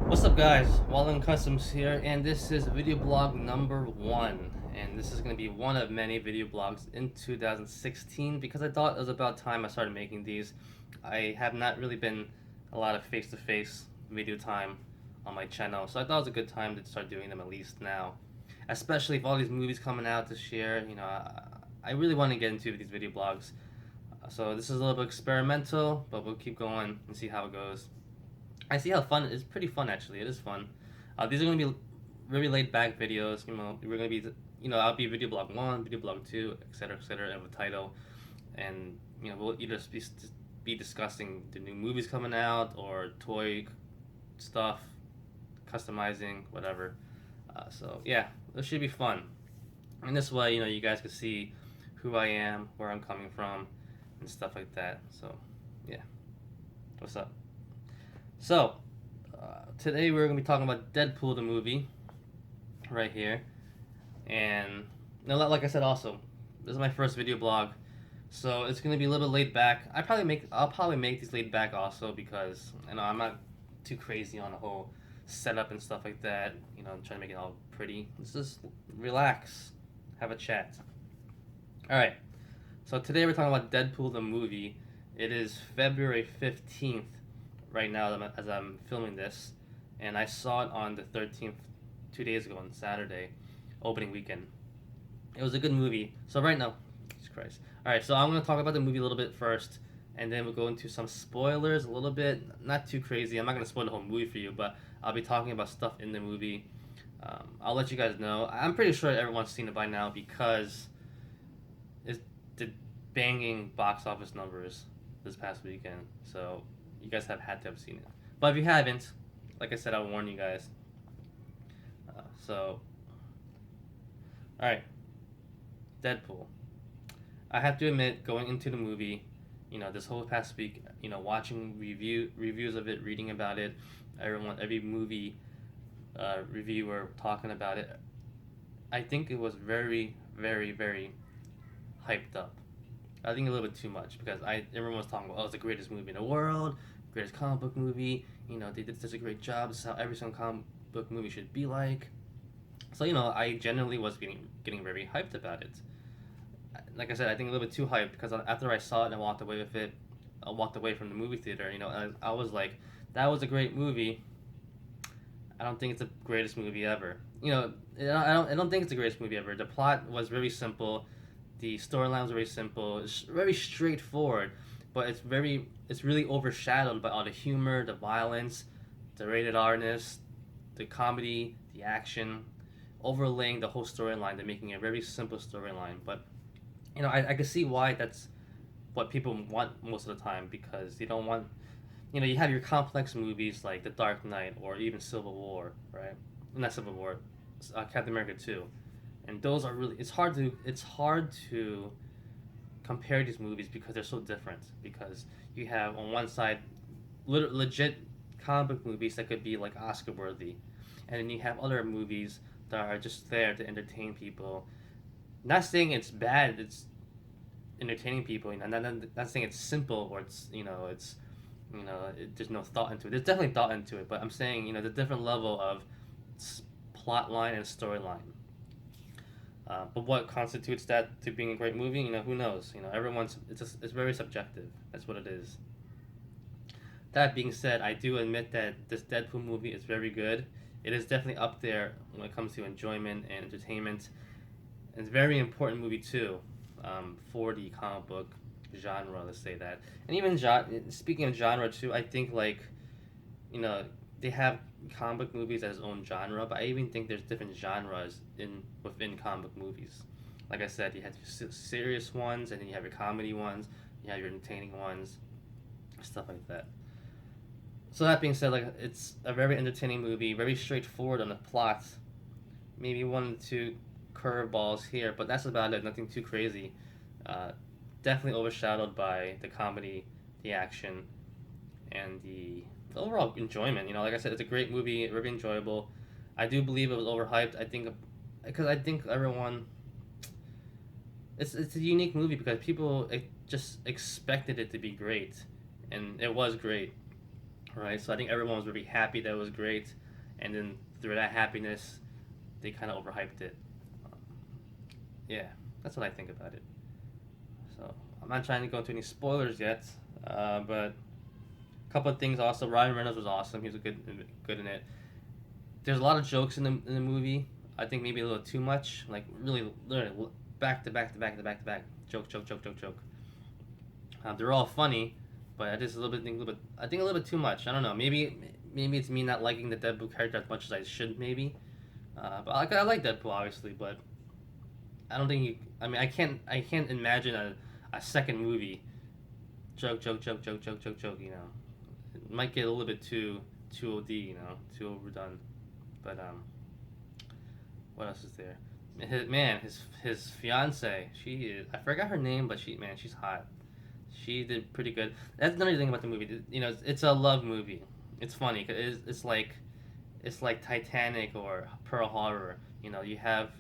What's up guys, Wallen Customs here, and this is video blog number 1, and this is going to be one of many video blogs in 2016 because I thought it was about time I started making these. I have not really been a lot of face-to-face video time on my channel, so I thought it was a good time to start doing them at least now, especially if all these movies coming out this year. I really want to get into these video blogs, so this is a little bit experimental, but we'll keep going and see how it goes. I see how fun it's pretty fun actually. It is fun. These are gonna be very laid back videos. We're gonna be, I'll be video blog 1, video blog 2, etc., and with title, and we'll either be discussing the new movies coming out or toy stuff, customizing, whatever. So yeah, this should be fun. And this way, you guys can see who I am, where I'm coming from, and stuff like that. So yeah, what's up? So, today we're going to be talking about Deadpool the movie, right here, and like I said, also, this is my first video blog, so it's going to be a little bit laid back. I'll probably make these laid back also because I'm not too crazy on the whole setup and stuff like that. I'm trying to make it all pretty. Let's just relax, have a chat. All right. So today we're talking about Deadpool the movie. It is February 15th. Right now as I'm filming this, and I saw it on the 13th 2 days ago on Saturday, opening weekend. It was a good movie. So right now, Jesus Christ. Alright, so I'm going to talk about the movie a little bit first, and then we'll go into some spoilers a little bit. Not too crazy. I'm not going to spoil the whole movie for you, but I'll be talking about stuff in the movie. I'll let you guys know. I'm pretty sure everyone's seen it by now because it did banging box office numbers this past weekend. So you guys have had to have seen it. But if you haven't, like I said, I'll warn you guys. Alright. Deadpool. I have to admit, going into the movie, this whole past week, watching reviews of it, reading about it, every movie reviewer talking about it, I think it was very, very, very hyped up. I think a little bit too much because everyone was talking about, it's the greatest movie in the world, greatest comic book movie. They did such a great job. This is how every single comic book movie should be like. So I genuinely was getting very hyped about it. Like I said, I think a little bit too hyped because after I saw it and I walked away with it, I walked away from the movie theater. I was like, that was a great movie. I don't think it's the greatest movie ever. I don't think it's the greatest movie ever. The plot was very simple. The storyline was very simple. It's very straightforward, but it's really overshadowed by all the humor, the violence, the rated R-ness, the comedy, the action, overlaying the whole storyline. They're making a very simple storyline, but I can see why that's what people want most of the time because they don't want. You have your complex movies like The Dark Knight or even Civil War, right? Not Civil War, Captain America 2. And those are really it's hard to compare these movies because they're so different, because you have on one side legit comic book movies that could be like Oscar worthy, and then you have other movies that are just there to entertain people. Not saying it's bad, it's entertaining people, not saying it's simple or there's no thought into it. There's definitely thought into it, but I'm saying the different level of plot line and storyline. But what constitutes that to being a great movie? Who knows? It's very subjective. That's what it is. That being said, I do admit that this Deadpool movie is very good. It is definitely up there when it comes to enjoyment and entertainment. It's a very important movie too, for the comic book genre. Let's say that, and even speaking of genre too, I think they have comic book movies as its own genre, but I even think there's different genres within comic book movies. Like I said, you have your serious ones, and then you have your comedy ones, you have your entertaining ones, stuff like that. So that being said, it's a very entertaining movie, very straightforward on the plot. Maybe one or two curveballs here, but that's about it. Nothing too crazy. Definitely overshadowed by the comedy, the action, and the overall enjoyment. Like I said, it's a great movie, very enjoyable. I do believe it was overhyped. I think everyone. It's a unique movie because people just expected it to be great, and it was great, right? So I think everyone was really happy that it was great, and then through that happiness, they kind of overhyped it. Um, yeah, that's what I think about it. So I'm not trying to go into any spoilers yet, but a couple of things also. Ryan Reynolds was awesome. He was good in it. There's a lot of jokes in the movie. I think maybe a little too much. Like really, literally back to back to back to back to back. Joke, joke, joke, joke, joke. They're all funny, but I just I think a little bit too much. I don't know. Maybe it's me not liking the Deadpool character as much as I should. Maybe. But I like Deadpool obviously, but I don't think you. I mean, I can't imagine a second movie. Joke, joke, joke, joke, joke, joke, joke. You know, it might get a little bit too OD. You know, too overdone. But what else is there? His fiance. She is. I forgot her name, but she's hot. She did pretty good. That's another thing about the movie. You know, it's a love movie. It's funny. It's like Titanic or Pearl Harbor. You know, you have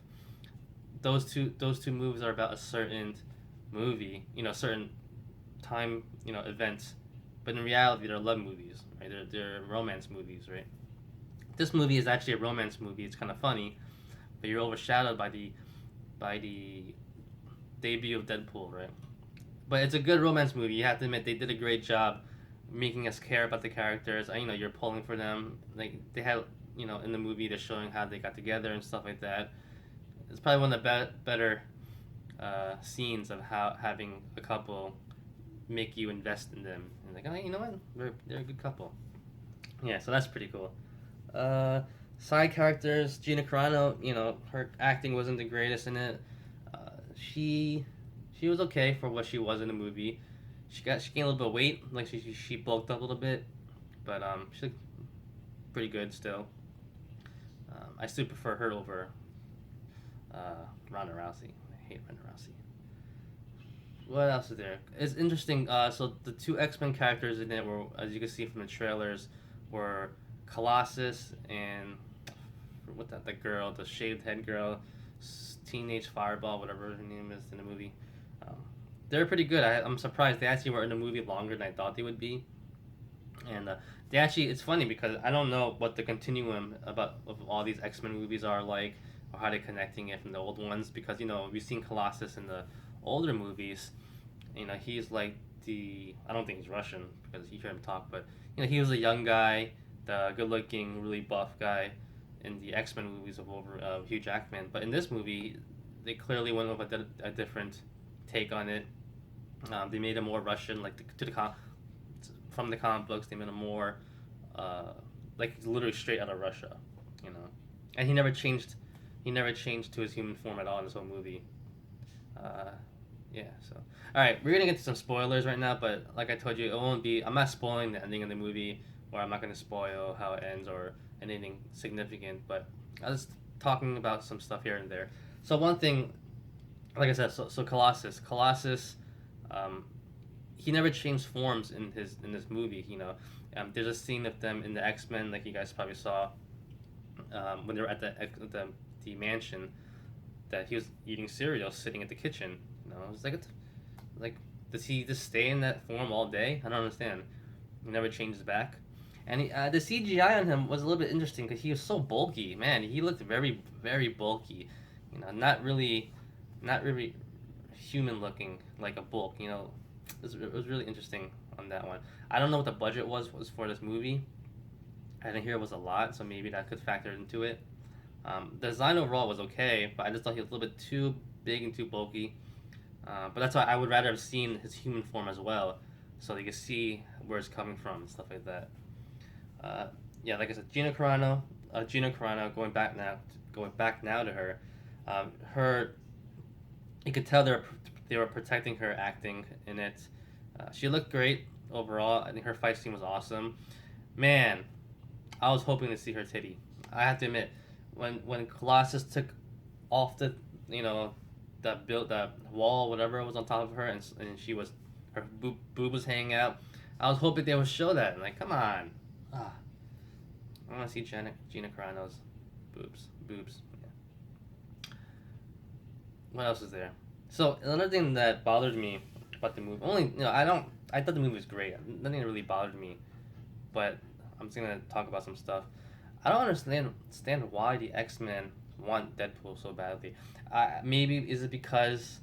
those two movies are about a certain movie. You know, certain time. You know, events. But in reality, they're love movies, right? They're romance movies, right? This movie is actually a romance movie. It's kind of funny, but you're overshadowed by the debut of Deadpool, right? But it's a good romance movie. You have to admit they did a great job making us care about the characters. You know, you're pulling for them. Like they had, you know, in the movie they're showing how they got together and stuff like that. It's probably one of the better scenes of how having a couple make you invest in them. And like, oh, you know what? They're a good couple. Yeah, so that's pretty cool. Uh, Side characters, Gina Carano. You know, her acting wasn't the greatest in it. She was okay for what she was in the movie. She gained a little bit of weight, like she bulked up a little bit, but she looked pretty good still. I still prefer her over Ronda Rousey. I hate Ronda Rousey. What else is there? It's interesting. So the two X-Men characters in it were, as you can see from the trailers, were Colossus and what the girl, the shaved head girl, teenage Fireball, whatever her name is in the movie. Um, they're pretty good. I'm surprised they actually were in the movie longer than I thought they would be. And they actually, it's funny because I don't know what the continuum about of all these X-Men movies are like, or how they're connecting it from the old ones. Because you know we've seen Colossus in the older movies. You know he's like I don't think he's Russian because you hear him talk, but you know he was a young guy, the good-looking, really buff guy in the X-Men movies of Hugh Jackman. But in this movie, they clearly went with a different take on it. They made him more Russian, like from the comic books. They made him more like literally straight out of Russia, you know. And he never changed. He never changed to his human form at all in this whole movie. Uh, yeah. So, all right, we're gonna get to some spoilers right now, but like I told you, it won't be. I'm not spoiling the ending of the movie, or I'm not gonna spoil how it ends or anything significant. But I was talking about some stuff here and there. So one thing, like I said, so Colossus, um, he never changed forms in this movie. You know, there's a scene of them in the X-Men, like you guys probably saw, when they were at the mansion, that he was eating cereal, sitting at the kitchen. You know, it's like, does he just stay in that form all day? I don't understand. He never changes back. And the CGI on him was a little bit interesting because he was so bulky. Man, he looked very, very bulky. You know, not really human looking like a bulk. You know, it was really interesting on that one. I don't know what the budget was for this movie. I didn't hear it was a lot, so maybe that could factor into it. The design overall was okay, but I just thought he was a little bit too big and too bulky. But that's why I would rather have seen his human form as well, so you can see where it's coming from and stuff like that. Yeah, like I said, Gina Carano, going back now to her, her, you could tell they were protecting her acting in it. She looked great overall. I think her fight scene was awesome. Man, I was hoping to see her titty. I have to admit, when Colossus took off you know, that wall, whatever was on top of her, and her boob was hanging out. I was hoping they would show that. Like, come on. Ah, I want to see Gina Carano's boobs. Yeah. What else is there? So another thing that bothered me about the movie, I thought the movie was great. Nothing that really bothered me. but I'm just gonna talk about some stuff. I don't understand why the X-Men want Deadpool so badly. Maybe is it because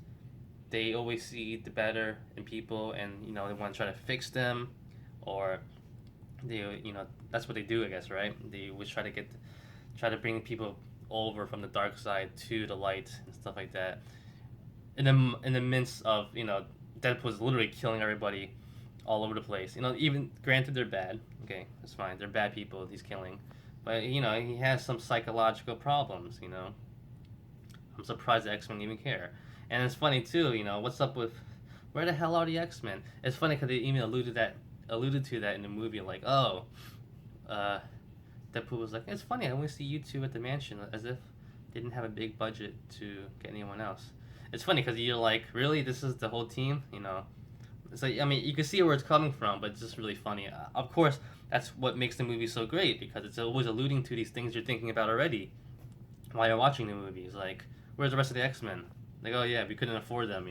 they always see the better in people, and they want to try to fix them, or they that's what they do, I guess, right? They always try to bring people over from the dark side to the light and stuff like that. In the midst of Deadpool's literally killing everybody all over the place. Even granted they're bad. Okay, that's fine. They're bad people he's killing, but he has some psychological problems. I'm surprised the X-Men even care. And it's funny too. What's up with where the hell are the X-Men? It's funny because they even alluded to that in the movie. Like, oh, uh, Deadpool was like, it's funny. I only see you two at the mansion, as if they didn't have a big budget to get anyone else. It's funny because you're like, really, this is the whole team. It's like, I mean, you can see where it's coming from, but it's just really funny. Of course, that's what makes the movie so great because it's always alluding to these things you're thinking about already while you're watching the movies. Like, where's the rest of the X-Men? Like, oh yeah, we couldn't afford them.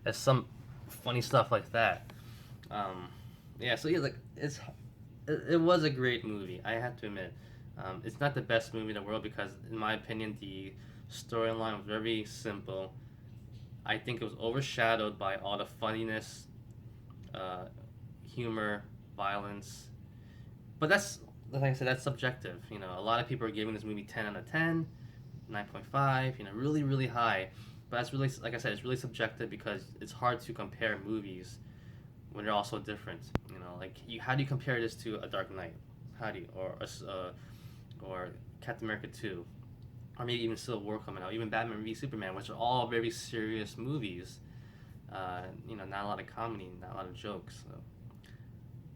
It's some funny stuff like that. Um, yeah, so yeah, like it was a great movie. I have to admit, it's not the best movie in the world because, in my opinion, the storyline was very simple. I think it was overshadowed by all the funniness, uh, humor, violence. But that's, like I said, that's subjective. A lot of people are giving this movie 10 out of 10, 9.5. Really, really high. But that's really, like I said, it's really subjective because it's hard to compare movies when they're all so different. Like how do you compare this to A Dark Knight? How do you or Captain America 2, or maybe even Civil War coming out, even Batman v Superman, which are all very serious movies. Not a lot of comedy, not a lot of jokes. So.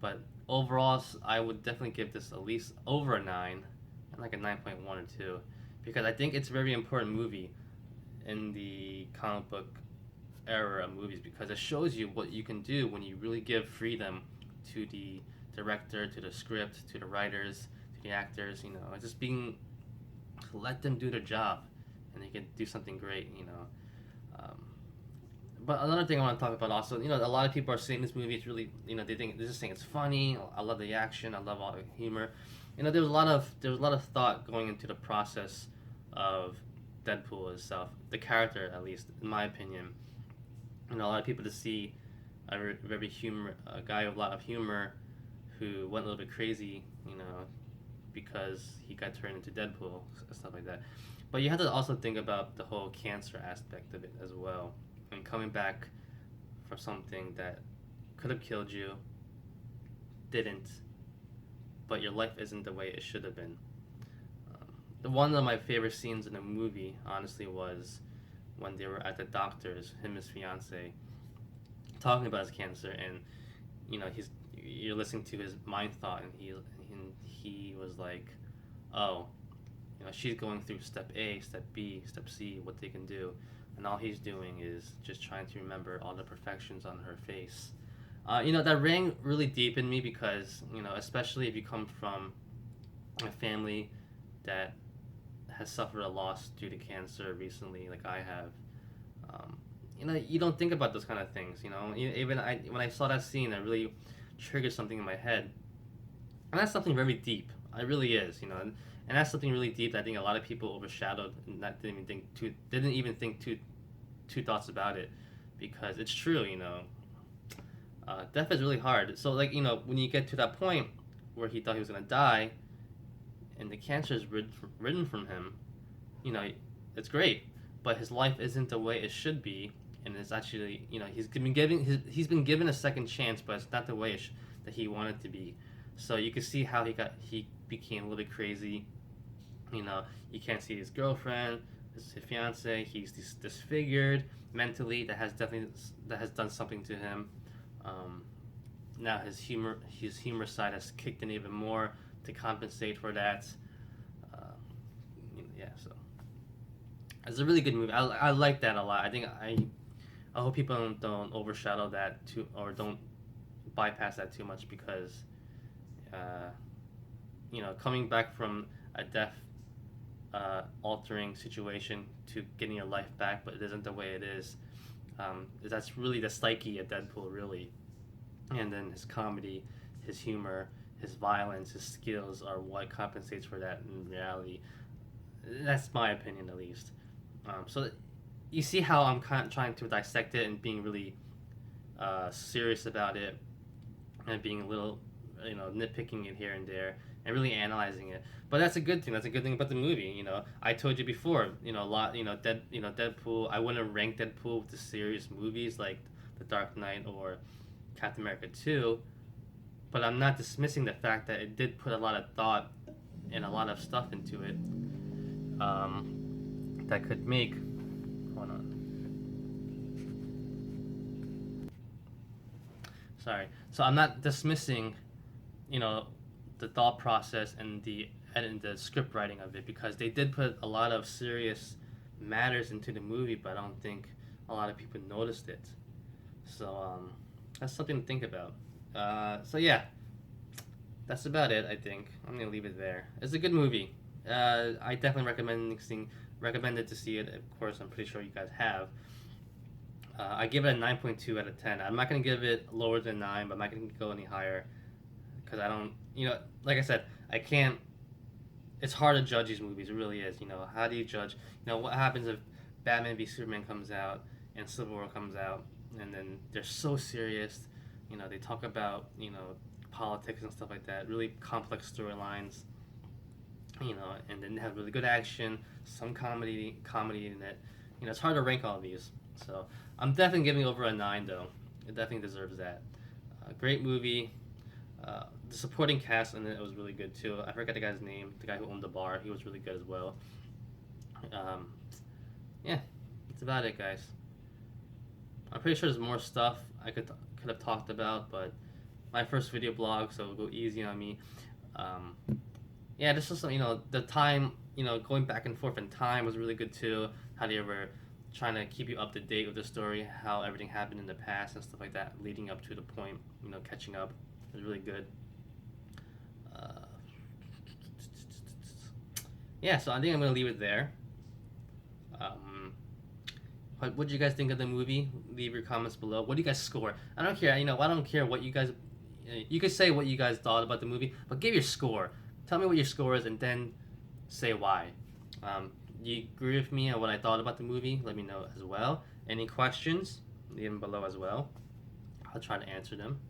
But overall, I would definitely give this at least over a 9, and like a 9.1 or 2, because I think it's a very important movie in the comic book era of movies because it shows you what you can do when you really give freedom to the director, to the script, to the writers, to the actors. Just being let them do their job, and they can do something great. Um, but another thing I want to talk about also, a lot of people are saying this movie is really, they're just saying it's funny. I love the action. I love all the humor. There was a lot of thought going into the process of Deadpool itself, the character at least, in my opinion. A lot of people to see a guy with a lot of humor who went a little bit crazy, because he got turned into Deadpool, stuff like that. But you have to also think about the whole cancer aspect of it as well, and coming back from something that could have killed you, didn't, but your life isn't the way it should have been. The one of my favorite scenes in the movie, honestly, was when they were at the doctor's, him and his fiance, talking about his cancer, and you're listening to his mind thought, and he was like, oh, she's going through step A, step B, step C, what they can do, and all he's doing is just trying to remember all the perfections on her face. That rang really deep in me because especially if you come from a family that has suffered a loss due to cancer recently, like I have. Um, you don't think about those kind of things. Even when I saw that scene, that really triggered something in my head, and that's something very deep. It really is. And that's something really deep that I think a lot of people overshadowed and that didn't even think two thoughts about it, because it's true. Death is really hard. So like when you get to that point where he thought he was gonna die, and the cancer is ridden from him, it's great, but his life isn't the way it should be, and it's actually he's been given a second chance, but it's not the way that he wanted to be. So you can see how he became a little bit crazy. You can't see his girlfriend, his fiance. He's disfigured mentally. That has done something to him. Now his humor side has kicked in even more to compensate for that. Yeah, so it's a really good movie. I like that a lot. I hope people don't overshadow that too, or don't bypass that too much, because coming back from a death altering situation to getting your life back, but it isn't the way it is. That's really the psyche of Deadpool, really. And then his comedy, his humor, his violence, his skills are what compensates for that in reality. That's my opinion, at least. So you see how I'm kind of trying to dissect it and being really serious about it, and being a little, nitpicking it here and there, and really analyzing it. But that's a good thing. That's a good thing about the movie. I told you before. A lot. Deadpool. I wouldn't rank Deadpool with the serious movies like The Dark Knight or Captain America 2. But I'm not dismissing the fact that it did put a lot of thought and a lot of stuff into it. That could make. Hold on. Sorry. So I'm not dismissing, the thought process and the script writing of it, because they did put a lot of serious matters into the movie, but I don't think a lot of people noticed it. So that's something to think about. So yeah, that's about it. I think I'm gonna leave it there. It's a good movie. I definitely recommend it to see it. Of course, I'm pretty sure you guys have. I give it a 9.2 out of 10. I'm not going to give it lower than 9, but I'm not going to go any higher because I don't, like I said, I can't, it's hard to judge these movies. It really is. How do you judge? What happens if Batman v Superman comes out and Civil War comes out, and then they're so serious, they talk about, politics and stuff like that, really complex storylines, and then have really good action, some comedy in it. It's hard to rank all of these. So I'm definitely giving over a 9, though. It definitely deserves that. Great movie. The supporting cast in it was really good too. I forget the guy's name. The guy who owned the bar. He was really good as well. Yeah, that's about it, guys. I'm pretty sure there's more stuff I could have talked about, but my first video blog, so go easy on me. Yeah, this was the time. Going back and forth in time was really good too. How they were trying to keep you up to date with the story, how everything happened in the past and stuff like that, leading up to the point, catching up. It was really good. Yeah, so I think I'm going to leave it there. What did you guys think of the movie? Leave your comments below. What do you guys score? I don't care. I don't care what you guys... You could say what you guys thought about the movie, but give your score. Tell me what your score is and then say why. Do you agree with me on what I thought about the movie? Let me know as well. Any questions? Leave them below as well. I'll try to answer them.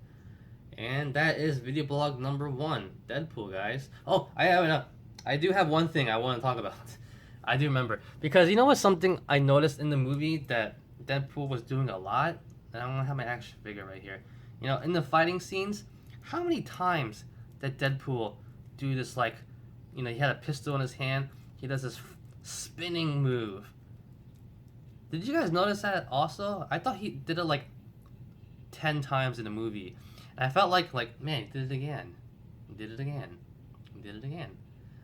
And that is video blog number 1, Deadpool, guys. Oh, I do have one thing I want to talk about. I do remember, because what's something I noticed in the movie that Deadpool was doing a lot, and I don't have my action figure right here. In the fighting scenes, how many times did Deadpool do this? Like, he had a pistol in his hand. He does this spinning move. Did you guys notice that also? I thought he did it like 10 times in the movie. And I felt like man, he did it again. He did it again. He did it again.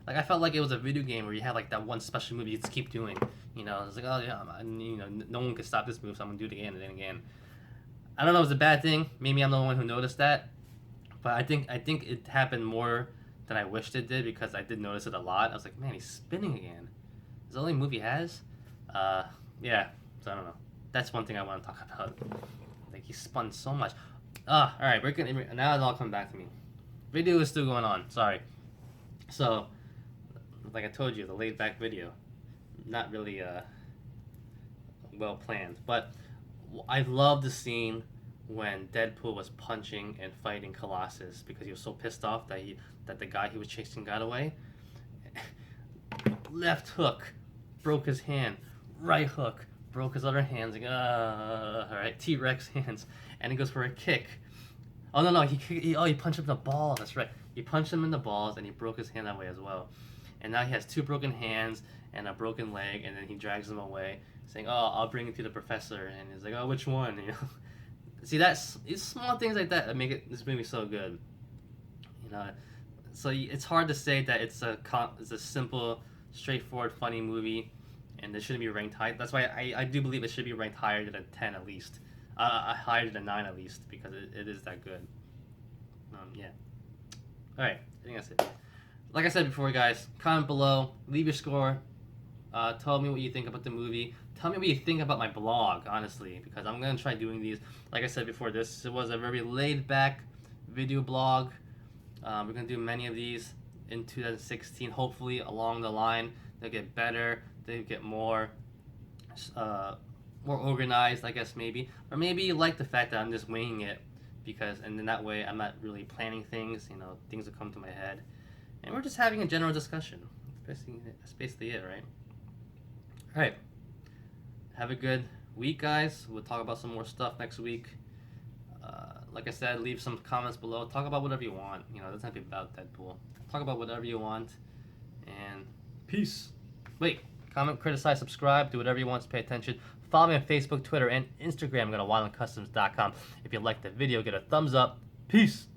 Like, I felt like it was a video game where you had like that one special move you just keep doing. It's like, oh yeah, no one can stop this move, so I'm gonna do it again and then again. I don't know if it's a bad thing. Maybe I'm the one who noticed that. But I think it happened more than I wished it did, because I did notice it a lot. I was like, man, he's spinning again. Is the only movie he has? Yeah, so I don't know. That's one thing I want to talk about. Like, he spun so much. Alright, now it's all come back to me. Video is still going on, sorry. So, like I told you, the laid back video. Not really, well planned. But I love the scene when Deadpool was punching and fighting Colossus, because he was so pissed off that the guy he was chasing got away. Left hook, broke his hand. Right hook, broke his other hands. Like, alright, T-Rex hands. And he goes for a kick. Oh no, he punched him in the balls. That's right. He punched him in the balls and he broke his hand that way as well. And now he has 2 broken hands and a broken leg, and then he drags him away, saying, "Oh, I'll bring it to the professor." And he's like, "Oh, which one?" See, it's small things like that make this movie so good. So it's hard to say that it's a simple, straightforward, funny movie, and it shouldn't be ranked high. That's why I do believe it should be ranked higher than a 10 at least, higher than a 9 at least, because it is that good. Yeah. All right, I think that's it. Like I said before, guys, comment below, leave your score. Tell me what you think about the movie. Tell me what you think about my blog, honestly, because I'm gonna try doing these. Like I said before, this was a very laid-back video blog. We're gonna do many of these in 2016. Hopefully, along the line, they'll get better. They get more organized, I guess, maybe. Or maybe you like the fact that I'm just winging it, because, and then that way I'm not really planning things. You know, things will come to my head, and we're just having a general discussion. That's basically it, right? All right. Have a good week, guys. We'll talk about some more stuff next week. Like I said, leave some comments below. Talk about whatever you want. You know, it doesn't have to be about Deadpool. Talk about whatever you want. And peace. Wait, comment, criticize, subscribe, do whatever you want to pay attention. Follow me on Facebook, Twitter, and Instagram. Go to wildandcustoms.com. If you liked the video, get a thumbs up. Peace.